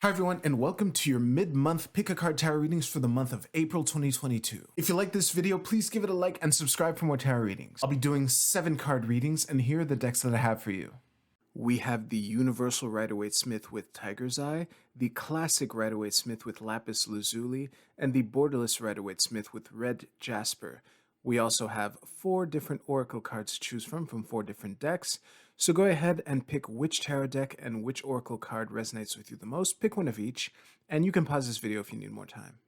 Hi everyone, and welcome to your mid-month pick a card tarot readings for the month of April 2022. If you like this video, please give it a like and subscribe for more tarot readings. I'll be doing 7 card readings, and here are the decks that I have for you. We have the Universal Rider-Waite-Smith with Tiger's Eye, the Classic Rider-Waite-Smith with Lapis Lazuli, and the Borderless Rider-Waite-Smith with Red Jasper. We also have 4 different oracle cards to choose from 4 different decks. So go ahead and pick which tarot deck and which oracle card resonates with you the most. Pick one of each, and you can pause this video if you need more time.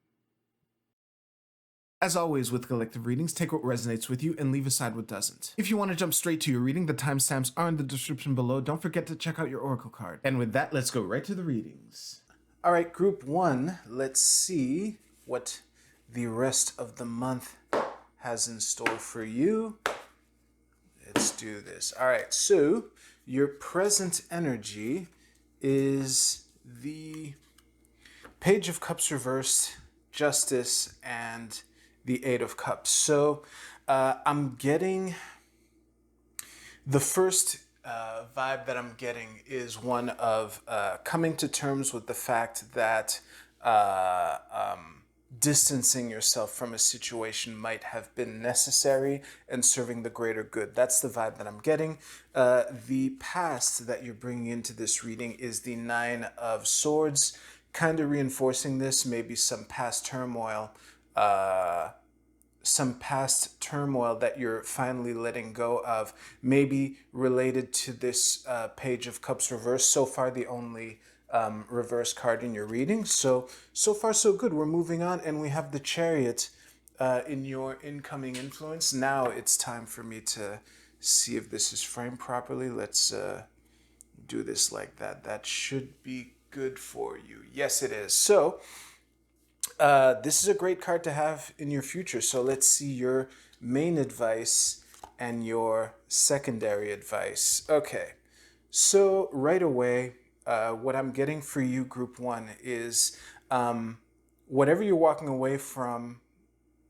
As always with collective readings, take what resonates with you and leave aside what doesn't. If you want to jump straight to your reading, the timestamps are in the description below. Don't forget to check out your oracle card. And with that, let's go right to the readings. All right, group 1, let's see what the rest of the month has in store for you. Let's do this. All right, so your present energy is the Page of Cups reversed, Justice, and the Eight of Cups. So I'm getting the first vibe that I'm getting is one of coming to terms with the fact that distancing yourself from a situation might have been necessary and serving the greater good. That's the vibe that I'm getting. The past that you're bringing into this reading is the Nine of Swords, kind of reinforcing this, maybe some past turmoil, that you're finally letting go of, maybe related to this Page of Cups reverse. So far, the only reverse card in your reading. So far so good. We're moving on, and we have the Chariot in your incoming influence. Now it's time for me to see if this is framed properly. Let's do this like that. That should be good for you. Yes, it is. So this is a great card to have in your future. So let's see your main advice and your secondary advice. Okay, so right away, what I'm getting for you, group 1, is whatever you're walking away from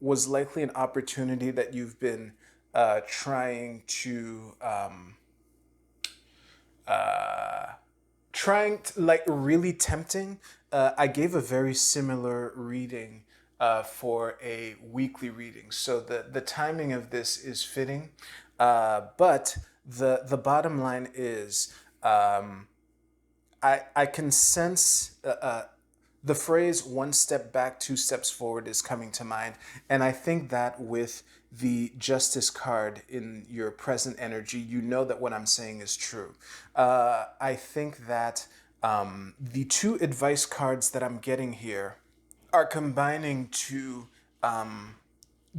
was likely an opportunity that you've been trying to like really tempting. I gave a very similar reading for a weekly reading, so the timing of this is fitting, but the bottom line is I can sense the phrase "one step back, 2 steps forward" is coming to mind. And I think that with the Justice card in your present energy, you know that what I'm saying is true. I think that the 2 advice cards that I'm getting here are combining to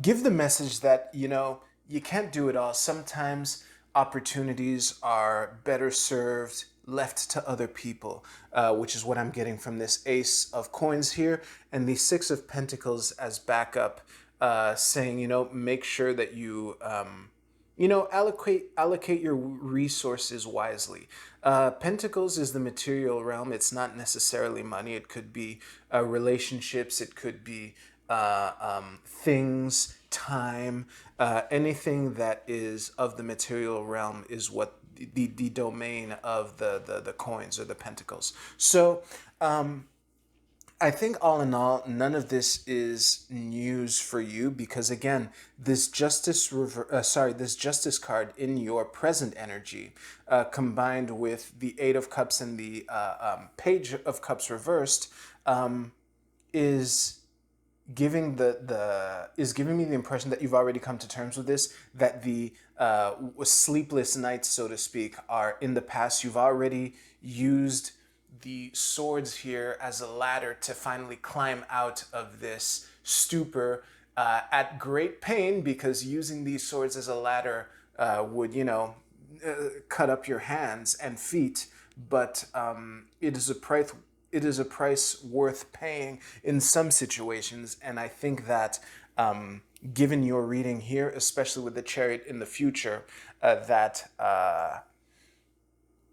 give the message that, you can't do it all. Sometimes opportunities are better served left to other people, which is what I'm getting from this Ace of Coins here, and the Six of Pentacles as backup, saying, make sure that you, allocate your resources wisely. Pentacles is the material realm. It's not necessarily money. It could be relationships. It could be things, time, anything that is of the material realm is what the domain of the coins or the pentacles. So I think all in all, none of this is news for you, because again, this Justice card in your present energy, combined with the Eight of Cups and the Page of Cups reversed, is giving me the impression that you've already come to terms with this, that the sleepless nights, so to speak, are in the past. You've already used the swords here as a ladder to finally climb out of this stupor at great pain, because using these swords as a ladder would, cut up your hands and feet, but it is a price worth paying in some situations. And I think that given your reading here, especially with the Chariot in the future,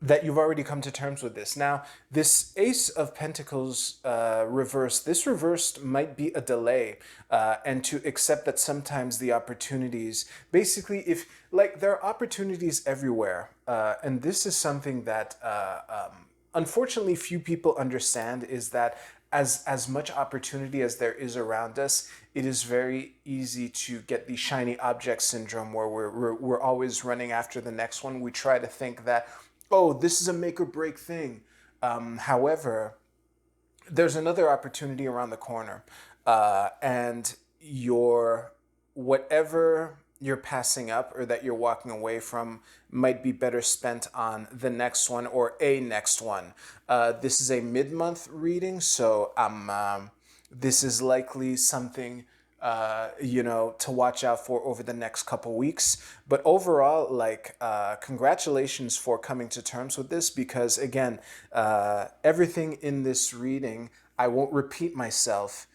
that you've already come to terms with this. Now, this Ace of Pentacles reversed might be a delay, and to accept that sometimes the opportunities, basically, there are opportunities everywhere, and this is something that unfortunately few people understand is that as much opportunity as there is around us, it is very easy to get the shiny object syndrome where we're always running after the next one. We try to think that, oh, this is a make or break thing. However, there's another opportunity around the corner, and your whatever you're passing up or that you're walking away from might be better spent on the next one or a next one. This is a mid-month reading, so this is likely something to watch out for over the next couple weeks. But overall, congratulations for coming to terms with this because, again, everything in this reading, I won't repeat myself,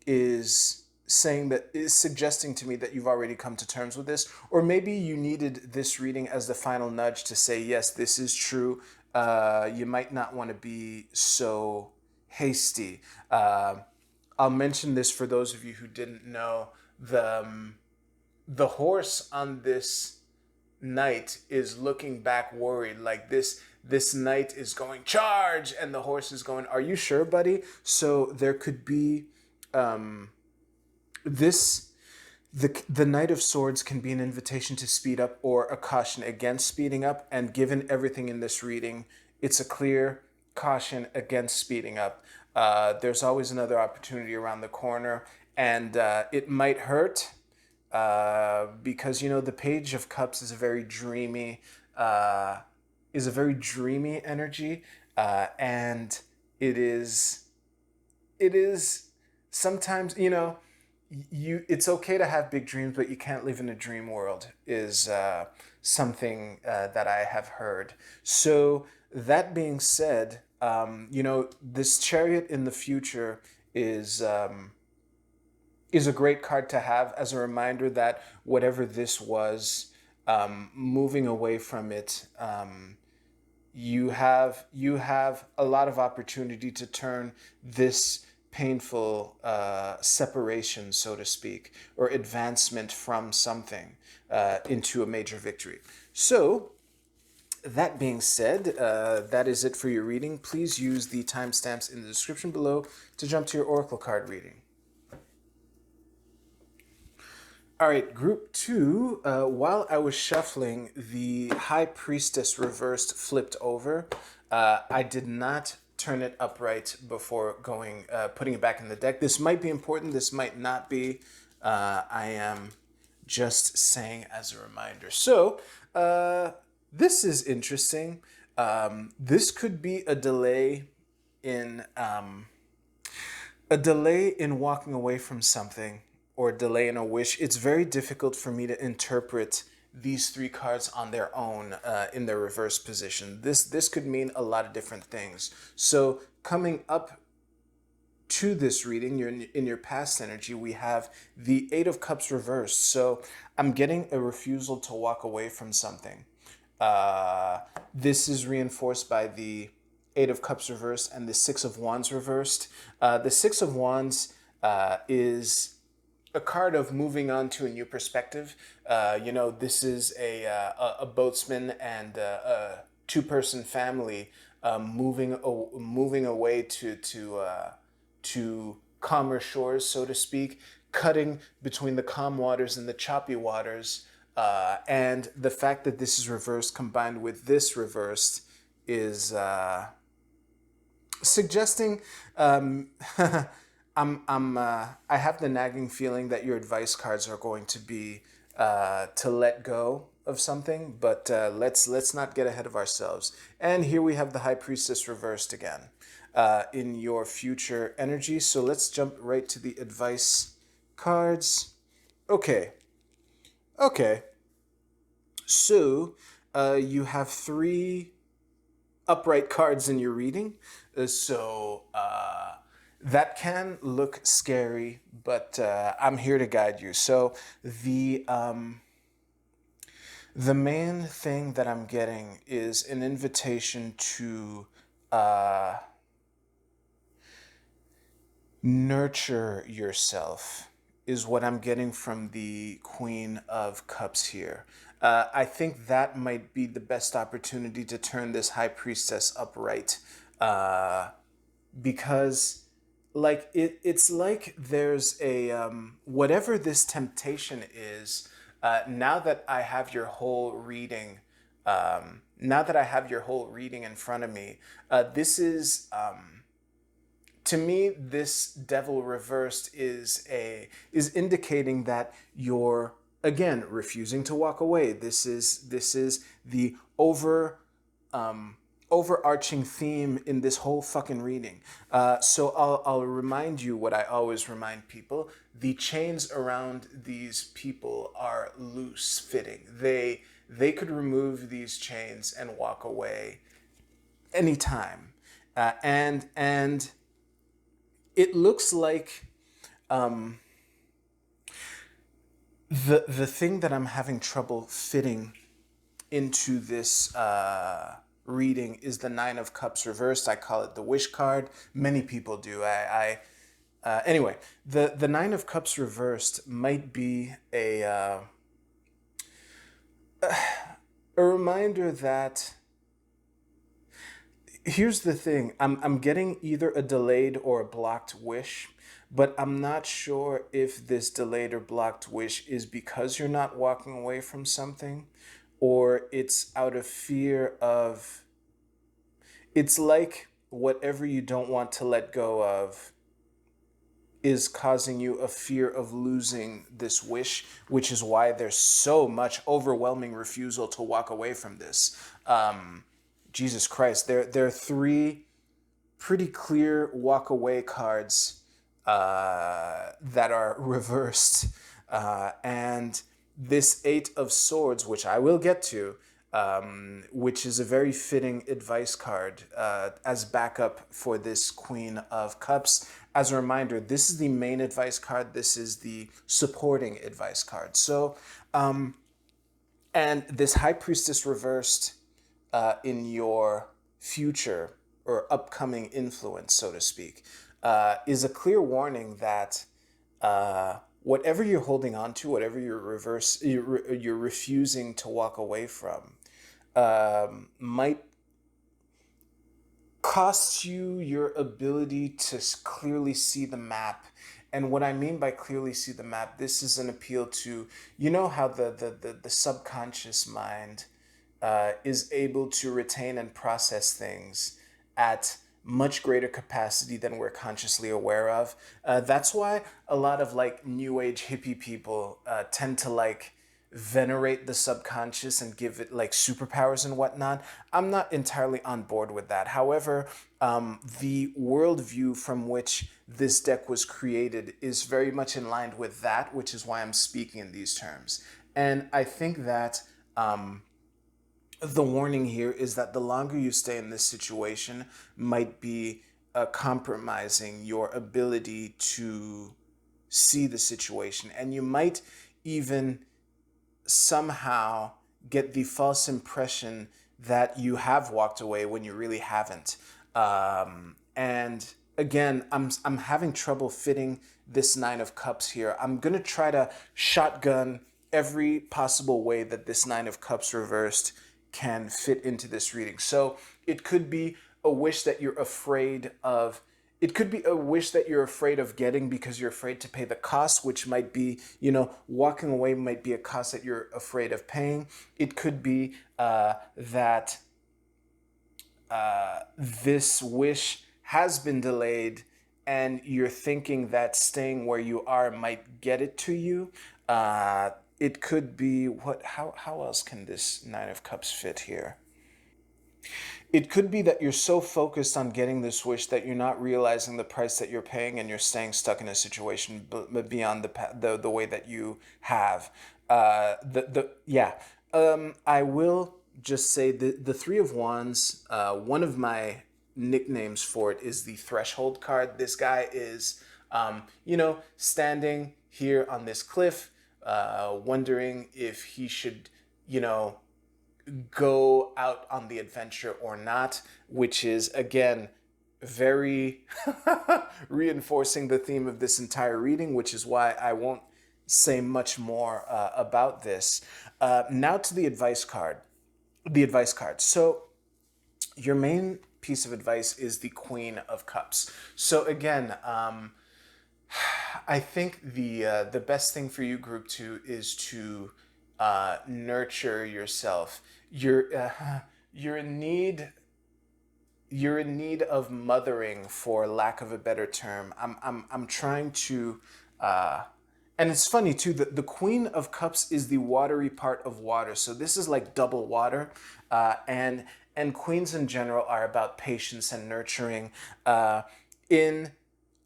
is suggesting to me that you've already come to terms with this, or maybe you needed this reading as the final nudge to say, yes, this is true. You might not want to be so hasty. I'll mention this for those of you who didn't know. The horse on this knight is looking back worried, like this knight is going charge and the horse is going, are you sure, buddy? So there could be this the Knight of Swords can be an invitation to speed up or a caution against speeding up, and given everything in this reading, it's a clear caution against speeding up. There's always another opportunity around the corner, and it might hurt because the Page of Cups is a very dreamy energy, and it is sometimes it's okay to have big dreams, but you can't live in a dream world is something that I have heard. So that being said, this Chariot in the future is a great card to have as a reminder that whatever this was, moving away from it, you have a lot of opportunity to turn this painful separation, so to speak, or advancement from something into a major victory. So, that being said, that is it for your reading. Please use the timestamps in the description below to jump to your Oracle card reading. All right, group 2, while I was shuffling, the High Priestess reversed flipped over. I did not turn it upright before putting it back in the deck. This might be important, this might not be. I am just saying as a reminder. So, this is interesting. This could be a delay in walking away from something, or a delay in a wish. It's very difficult for me to interpret these 3 cards on their own in their reverse position. This could mean a lot of different things. So coming up to this reading, in your past energy, we have the 8 of Cups reversed. So I'm getting a refusal to walk away from something. This is reinforced by the 8 of Cups reversed and the 6 of Wands reversed. The 6 of Wands is a card of moving on to a new perspective. This is a boatsman and a 2-person family moving away to calmer shores, so to speak, cutting between the calm waters and the choppy waters. And the fact that this is reversed combined with this reversed is suggesting I have the nagging feeling that your advice cards are going to be to let go of something, but let's not get ahead of ourselves. And here we have the High Priestess reversed again in your future energy. So let's jump right to the advice cards. Okay. So you have 3 upright cards in your reading. So that can look scary, but I'm here to guide you. So the main thing that I'm getting is an invitation to nurture yourself, is what I'm getting from the Queen of Cups here. I think that might be the best opportunity to turn this high priestess upright. Uh, because it's like there's a whatever this temptation is, now that I have your whole reading, now that I have your whole reading in front of me, this is to me, this devil reversed is indicating that you're again refusing to walk away. This is the overarching theme in this whole fucking reading. So I'll remind you what I always remind people: the chains around these people are loose fitting. They could remove these chains and walk away anytime, and it looks like the thing that I'm having trouble fitting into this reading is the Nine of Cups reversed. I call it the wish card. Many people do. Anyway, the Nine of Cups reversed might be a reminder that here's the thing. I'm getting either a delayed or a blocked wish, but I'm not sure if this delayed or blocked wish is because you're not walking away from something, or it's out of fear of. It's like whatever you don't want to let go of is causing you a fear of losing this wish, which is why there's so much overwhelming refusal to walk away from this. Jesus Christ, there are three pretty clear walk away cards that are reversed. And this Eight of Swords, which I will get to, which is a very fitting advice card as backup for this Queen of Cups. As a reminder, this is the main advice card. This is the supporting advice card. So, and this High Priestess reversed in your future or upcoming influence, so to speak, is a clear warning that whatever you're holding on to, whatever you're refusing to walk away from, might cost you your ability to clearly see the map. And what I mean by clearly see the map, this is an appeal to, you know how the subconscious mind is able to retain and process things at much greater capacity than we're consciously aware of. That's why a lot of like new age hippie people tend to like venerate the subconscious and give it like superpowers and whatnot. I'm not entirely on board with that. However, the worldview from which this deck was created is very much in line with that, which is why I'm speaking in these terms. And I think that the warning here is that the longer you stay in this situation might be compromising your ability to see the situation. And you might even somehow get the false impression that you have walked away when you really haven't. And again, I'm having trouble fitting this Nine of Cups here. I'm gonna try to shotgun every possible way that this Nine of Cups reversed can fit into this reading. So it could be a wish that you're afraid of. It could be a wish that you're afraid of getting because you're afraid to pay the cost, which might be, walking away might be a cost that you're afraid of paying. It could be that this wish has been delayed and you're thinking that staying where you are might get it to you. It could be how else can this Nine of Cups fit here? It could be that you're so focused on getting this wish that you're not realizing the price that you're paying, and you're staying stuck in a situation beyond the way that you have. I will just say the Three of Wands. One of my nicknames for it is the Threshold card. This guy is, standing here on this cliff, wondering if he should, go out on the adventure or not, which is again very reinforcing the theme of this entire reading, which is why I won't say much more about this. Now to the advice card. The advice card. So your main piece of advice is the Queen of Cups. So again, I think the best thing for you, Group Two, is to nurture yourself. You're in need of mothering, for lack of a better term. I'm trying to, and it's funny too. The Queen of Cups is the watery part of water, so this is like double water, and queens in general are about patience and nurturing. In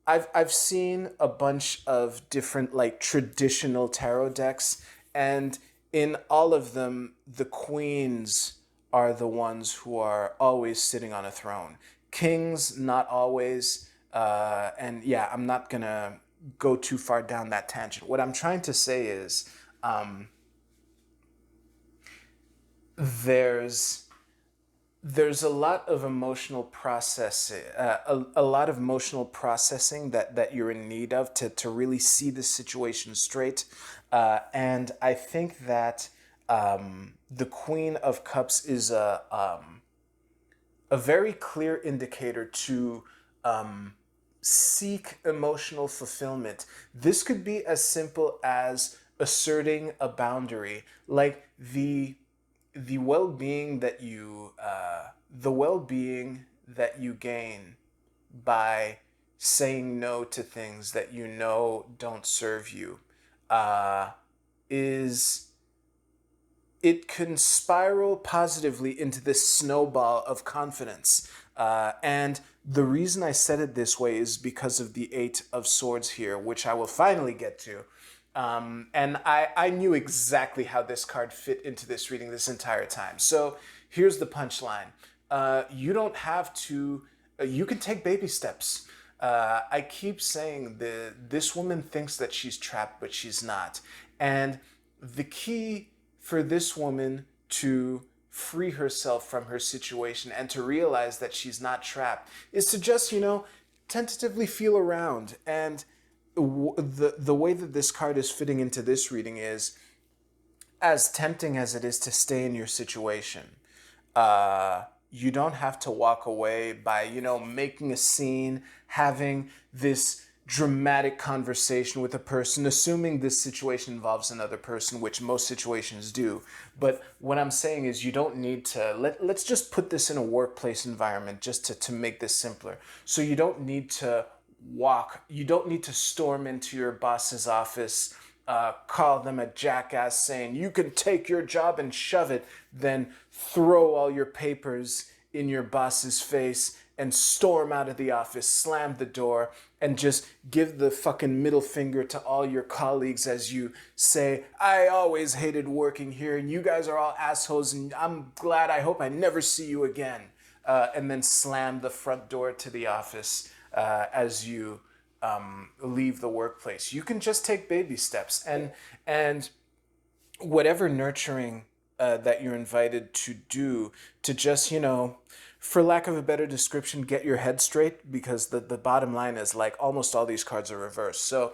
I've seen a bunch of different like traditional tarot decks, and in all of them, the queens are the ones who are always sitting on a throne. Kings, not always. And yeah, I'm not gonna go too far down that tangent. What I'm trying to say is, there's there's a lot of emotional processing, a lot of emotional processing that you're in need of to really see the situation straight. And I think that the Queen of Cups is a very clear indicator to seek emotional fulfillment. This could be as simple as asserting a boundary, like the well-being that you gain by saying no to things that you know don't serve you, uh, is it can spiral positively into this snowball of confidence. And the reason I said it this way is because of the Eight of Swords here, which I will finally get to. And I knew exactly how this card fit into this reading this entire time. So here's the punchline. You don't have to, you can take baby steps. I keep saying this woman thinks that she's trapped, but she's not. And the key for this woman to free herself from her situation and to realize that she's not trapped is to just, tentatively feel around. And the way that this card is fitting into this reading is, as tempting as it is to stay in your situation, you don't have to walk away by, making a scene, having this dramatic conversation with a person, assuming this situation involves another person, which most situations do. But what I'm saying is, you don't need to, let's just put this in a workplace environment just to make this simpler. So you don't need to you don't need to storm into your boss's office, call them a jackass saying, you can take your job and shove it, then throw all your papers in your boss's face and storm out of the office, slam the door, and just give the fucking middle finger to all your colleagues as you say, I always hated working here and you guys are all assholes and I hope I never see you again. And then slam the front door to the office as you leave the workplace. You can just take baby steps, and whatever nurturing that you're invited to do, to just, for lack of a better description, get your head straight, because the bottom line is, like, almost all these cards are reversed. So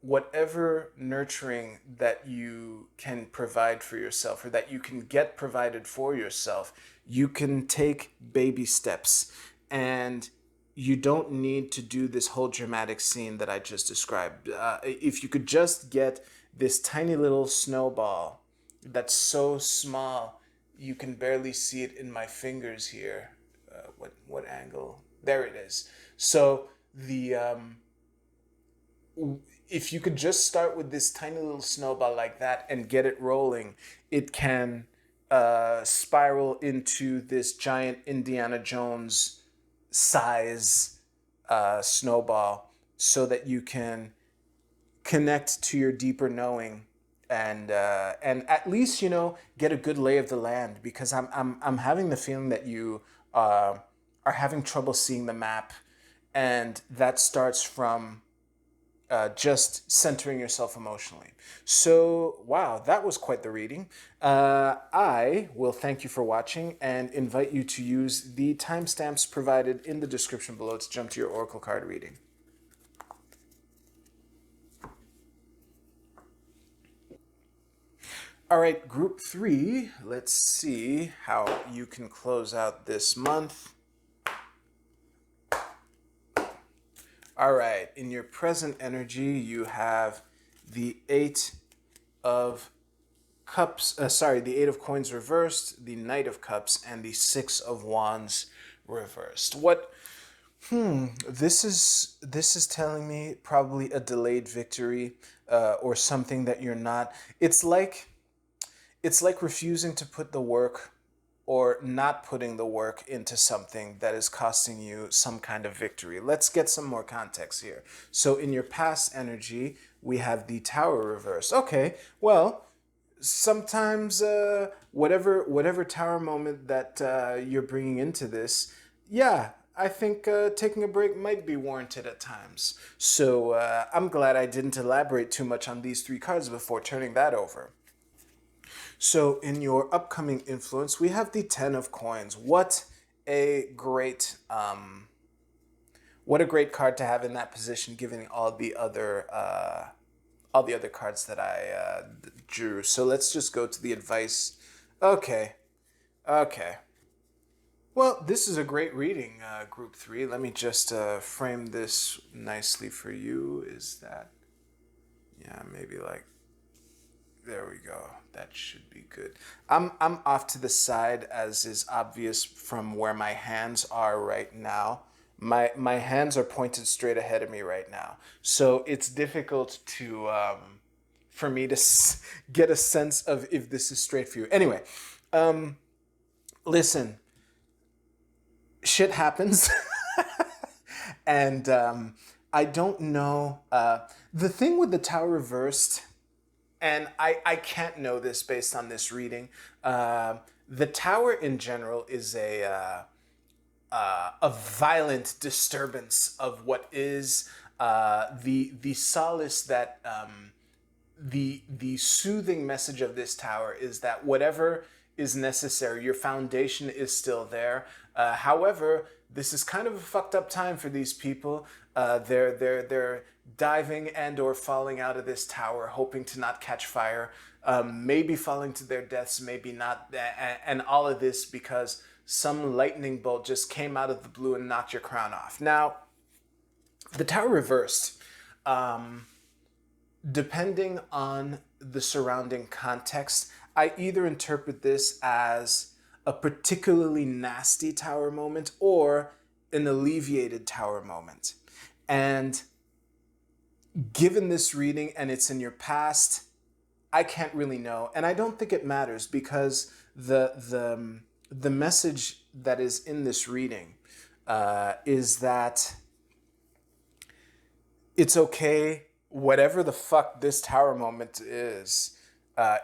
whatever nurturing that you can provide for yourself, or that you can get provided for yourself, you can take baby steps. And you don't need to do this whole dramatic scene that I just described. If you could just get this tiny little snowball that's so small, you can barely see it in my fingers here. What angle? There it is. So if you could just start with this tiny little snowball like that and get it rolling, it can spiral into this giant Indiana Jones size snowball, so that you can connect to your deeper knowing, and at least, get a good lay of the land, because I'm having the feeling that you are having trouble seeing the map, and that starts from just centering yourself emotionally. So, wow, that was quite the reading. I will thank you for watching and invite you to use the timestamps provided in the description below to jump to your Oracle card reading. All right, group 3. Let's see how you can close out this month. All right, in your present energy, you have the Eight of Cups, the Eight of Coins reversed, the Knight of Cups, and the Six of Wands reversed. This is telling me probably a delayed victory, or something that you're not. It's like refusing to put the work or not putting the work into something that is costing you some kind of victory. Let's get some more context here. So in your past energy, we have the Tower reversed. Okay, well, sometimes whatever tower moment that you're bringing into this, yeah, I think taking a break might be warranted at times. So I'm glad I didn't elaborate too much on these 3 cards before turning that over. So in your upcoming influence, we have the Ten of Coins. A great what a great card to have in that position, given all the other cards that I drew. So let's just go to the advice. Okay, okay. Well, this is a great reading, Group 3. Let me just frame this nicely for you. Is that, yeah, maybe like, there we go. That should be good. I'm off to the side, as is obvious from where my hands are right now. My hands are pointed straight ahead of me right now, so it's difficult to for me to get a sense of if this is straight for you. Anyway, listen, shit happens, and I don't know. The thing with the Tower reversed, and I can't know this based on this reading. The Tower in general is a violent disturbance of what is the solace that the soothing message of this tower is that whatever is necessary, your foundation is still there. However, this is kind of a fucked up time for these people. They're diving and or falling out of this tower, hoping to not catch fire, maybe falling to their deaths, maybe not, and all of this because some lightning bolt just came out of the blue and knocked your crown off. Now, the Tower reversed, depending on the surrounding context, I either interpret this as a particularly nasty Tower moment or an alleviated Tower moment. And given this reading and it's in your past, I can't really know. And I don't think it matters because the message that is in this reading is that it's okay, whatever the fuck this Tower moment is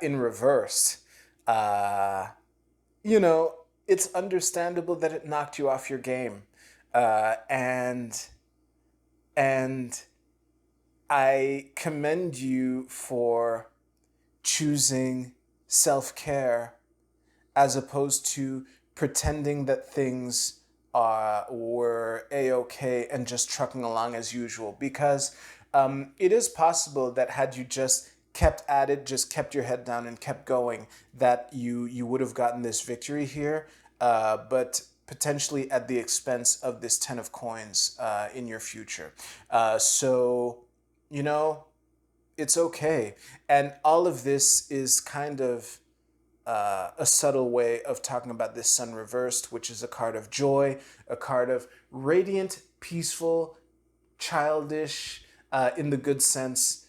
in reverse. It's understandable that it knocked you off your game, and I commend you for choosing self-care as opposed to pretending that things were a-okay and just trucking along as usual. Because it is possible that had you just kept at it, just kept your head down and kept going, that you would have gotten this victory here, but potentially at the expense of this Ten of Coins in your future. So, it's okay. And all of this is kind of a subtle way of talking about this Sun reversed, which is a card of joy, a card of radiant, peaceful, childish, in the good sense,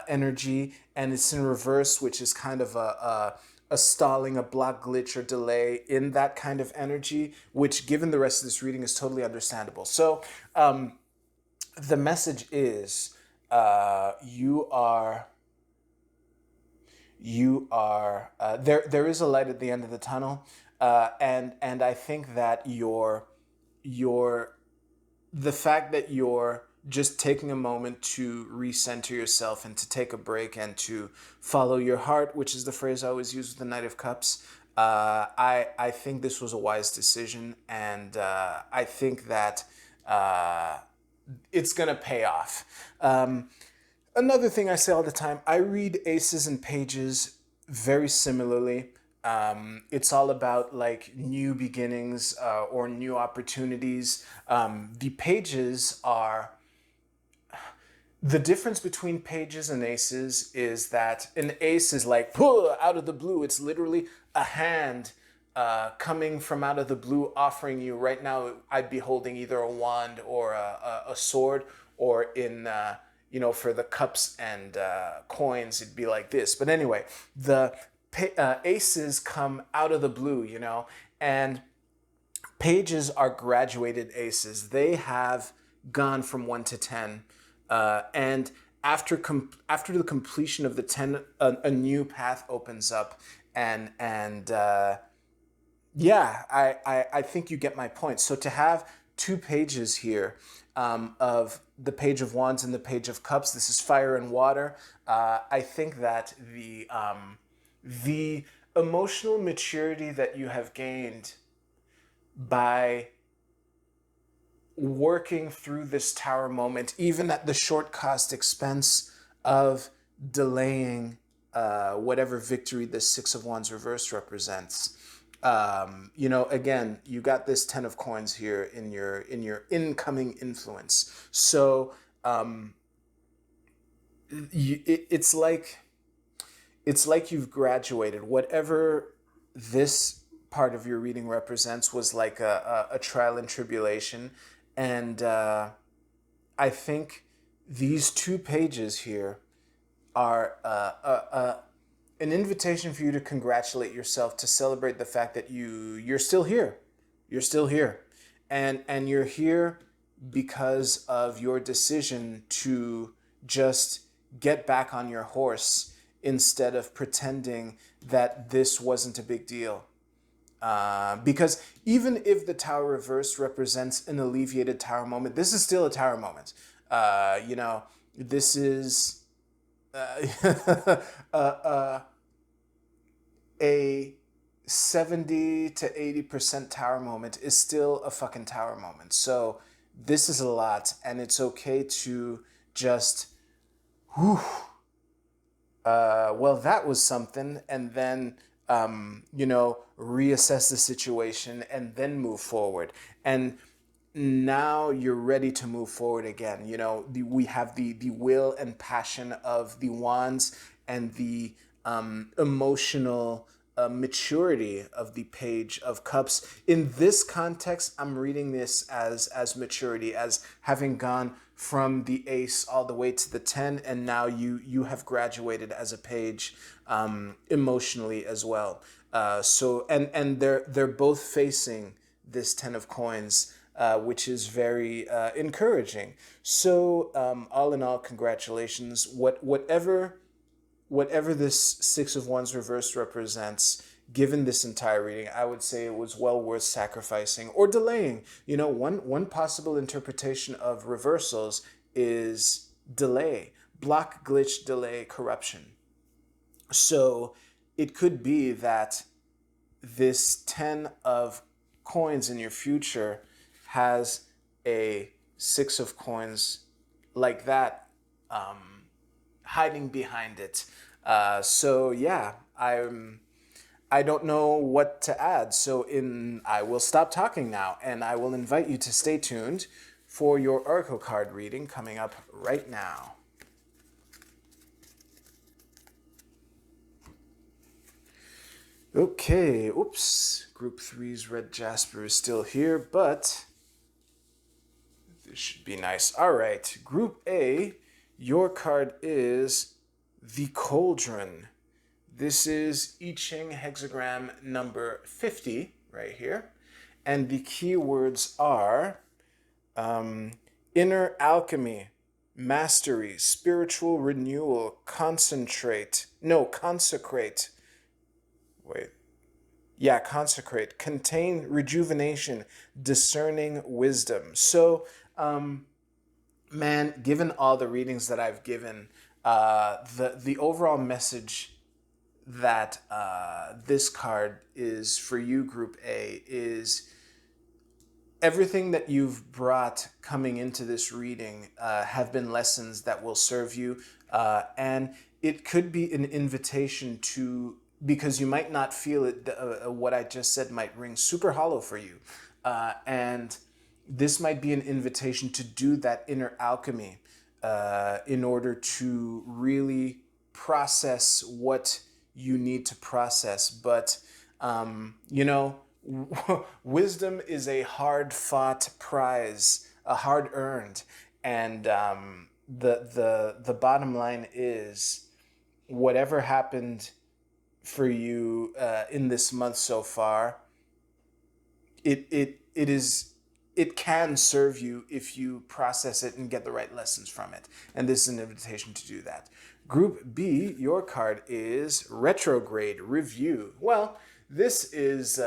energy. And it's in reverse, which is kind of a stalling, a block, glitch, or delay in that kind of energy, which, given the rest of this reading, is totally understandable. So the message is you are there is a light at the end of the tunnel, and I think that the fact that you're just taking a moment to recenter yourself and to take a break and to follow your heart, which is the phrase I always use with the Knight of Cups. I think this was a wise decision, and I think that it's gonna pay off. Another thing I say all the time, I read aces and pages very similarly. It's all about like new beginnings or new opportunities. The pages are the difference between pages and aces is that an ace is like pull out of the blue. It's literally a hand coming from out of the blue offering you. Right now, I'd be holding either a wand or a sword, or in, for the cups and coins, it'd be like this. But anyway, the aces come out of the blue, and pages are graduated aces. They have gone from 1 to 10. And after the completion of the 10, a new path opens up. And yeah, I think you get my point. So to have two pages here, of the Page of Wands and the Page of Cups, this is fire and water. I think that the emotional maturity that you have gained by working through this tower moment, even at the short cost expense of delaying whatever victory this Six of Wands reversed represents. Again, you got this Ten of Coins here in your incoming influence. So it's like you've graduated. Whatever this part of your reading represents was like a trial and tribulation. And I think these two pages here are an invitation for you to congratulate yourself, to celebrate the fact that you're still here. You're still here. And you're here because of your decision to just get back on your horse instead of pretending that this wasn't a big deal. Because even if the tower reversed represents an alleviated tower moment, this is still a tower moment. This is a 70 to 80% tower moment is still a fucking tower moment. So this is a lot, and it's okay to just, whew, well, that was something, and then reassess the situation and then move forward. And now you're ready to move forward again. We have the will and passion of the wands and the emotional maturity of the Page of Cups. In this context, I'm reading this as maturity, as having gone from the ace all the way to the 10, and now you have graduated as a page, emotionally as well. And they're both facing this 10 of coins, which is very encouraging. So all in all, congratulations. Whatever this Six of Wands reversed represents, given this entire reading, I would say it was well worth sacrificing or delaying. One possible interpretation of reversals is delay, block, glitch, delay, corruption. So it could be that this 10 of coins in your future has a Six of Coins like that hiding behind it. So yeah, I don't know what to add. So I will stop talking now, and I will invite you to stay tuned for your Oracle card reading coming up right now. Okay, oops. Group 3's Red Jasper is still here, but this should be nice. All right, Group A, your card is the Cauldron. This is I Ching hexagram number 50 right here. And the keywords are inner alchemy, mastery, spiritual renewal, consecrate, contain, rejuvenation, discerning wisdom. So, man, given all the readings that I've given, the overall message that this card is for you, Group A, is everything that you've brought coming into this reading have been lessons that will serve you. And it could be an invitation to, because you might not feel it, what I just said might ring super hollow for you. And this might be an invitation to do that inner alchemy in order to really process what you need to process. But, you know, wisdom is a hard fought prize, a hard earned. And the bottom line is whatever happened for you in this month so far, it is, it can serve you if you process it and get the right lessons from it. And this is an invitation to do that. Group B, your card is Retrograde Review. Well, this is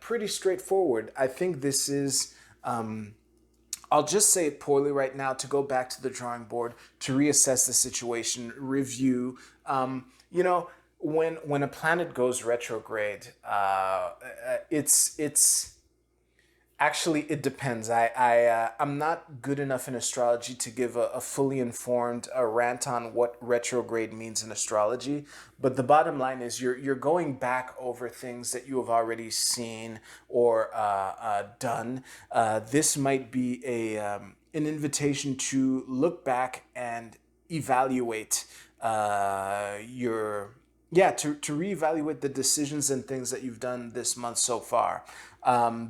pretty straightforward. I think this is, I'll just say it poorly right now, to go back to the drawing board, to reassess the situation, review. You know, when a planet goes retrograde, it's actually, it depends. I'm not good enough in astrology to give a fully informed rant on what retrograde means in astrology. But the bottom line is you're going back over things that you have already seen or done. This might be an invitation to look back and evaluate your, yeah, to reevaluate the decisions and things that you've done this month so far.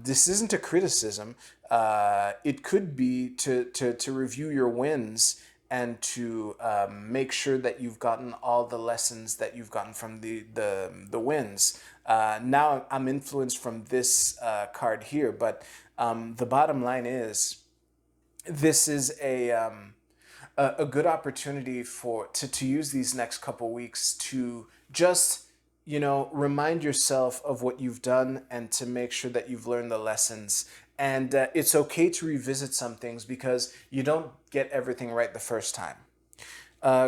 This isn't a criticism. It could be to review your wins and to make sure that you've gotten all the lessons that you've gotten from the wins. Now I'm influenced from this card here, but the bottom line is this is a good opportunity to use these next couple weeks to just, you know, remind yourself of what you've done and to make sure that you've learned the lessons. And it's okay to revisit some things because you don't get everything right the first time.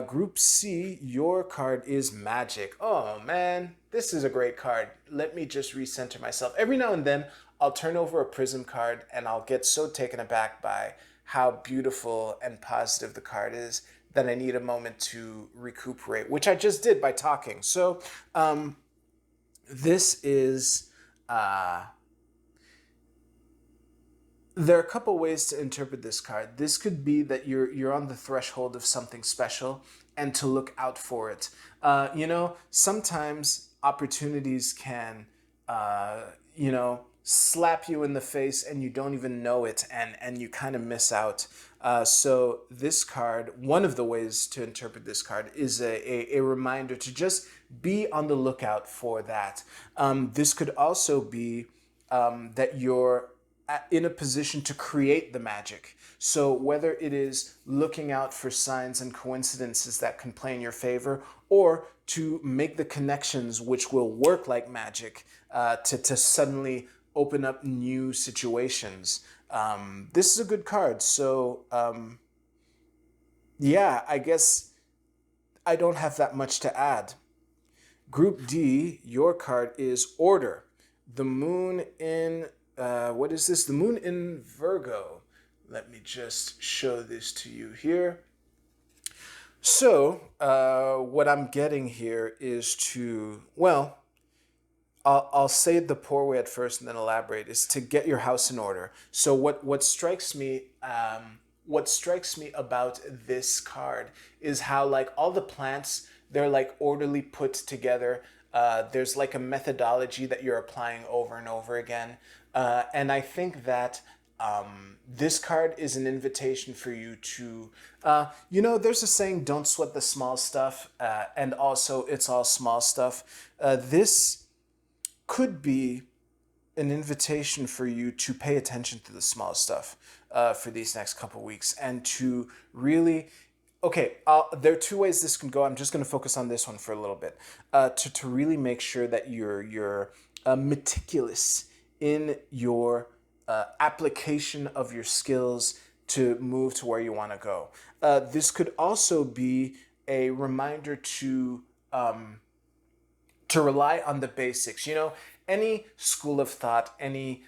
Group C, your card is Magic. Oh man, this is a great card. Let me just recenter myself. Every now and then, I'll turn over a Prism card and I'll get so taken aback by how beautiful and positive the card is that I need a moment to recuperate, which I just did by talking. So this is, there are a couple ways to interpret this card. This could be that you're on the threshold of something special and to look out for it. You know, sometimes opportunities can, you know, slap you in the face and you don't even know it, and you kind of miss out. So this card, one of the ways to interpret this card is a reminder to just be on the lookout for that. This could also be that you're in a position to create the magic. So whether it is looking out for signs and coincidences that can play in your favor, or to make the connections which will work like magic to suddenly open up new situations. This is a good card. So yeah, I guess I don't have that much to add. Group D, your card is Order. The moon in, what is this? The moon in Virgo. Let me just show this to you here. So what I'm getting here is to, well, I'll say it the poor way at first and then elaborate, is to get your house in order. So what strikes me about this card is how, like, all the plants, they're like orderly put together. There's like a methodology that you're applying over and over again. And I think that this card is an invitation for you to, you know, there's a saying, don't sweat the small stuff, and also it's all small stuff. This could be an invitation for you to pay attention to the small stuff for these next couple weeks, and to really, okay, there are two ways this can go. I'm just going to focus on this one for a little bit, to really make sure that you're meticulous in your application of your skills to move to where you want to go. This could also be a reminder to rely on the basics. You know, any school of thought, any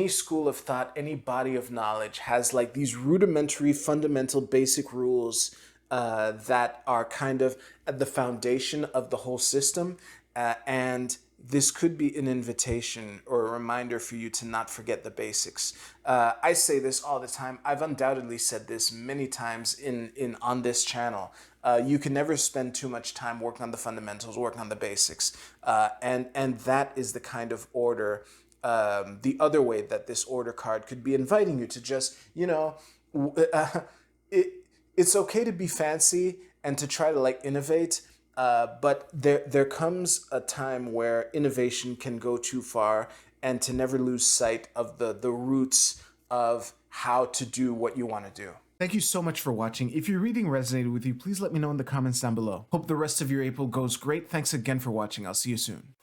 school of thought, any body of knowledge has like these rudimentary, fundamental, basic rules that are kind of at the foundation of the whole system. And this could be an invitation or a reminder for you to not forget the basics. I say this all the time. I've undoubtedly said this many times in on this channel. You can never spend too much time working on the fundamentals, working on the basics, and that is the kind of order. The other way that this order card could be inviting you to just, it, it's okay to be fancy and to try to like innovate, but there comes a time where innovation can go too far, and to never lose sight of the roots of how to do what you want to do. Thank you so much for watching. If your reading resonated with you, please let me know in the comments down below. Hope the rest of your April goes great. Thanks again for watching. I'll see you soon.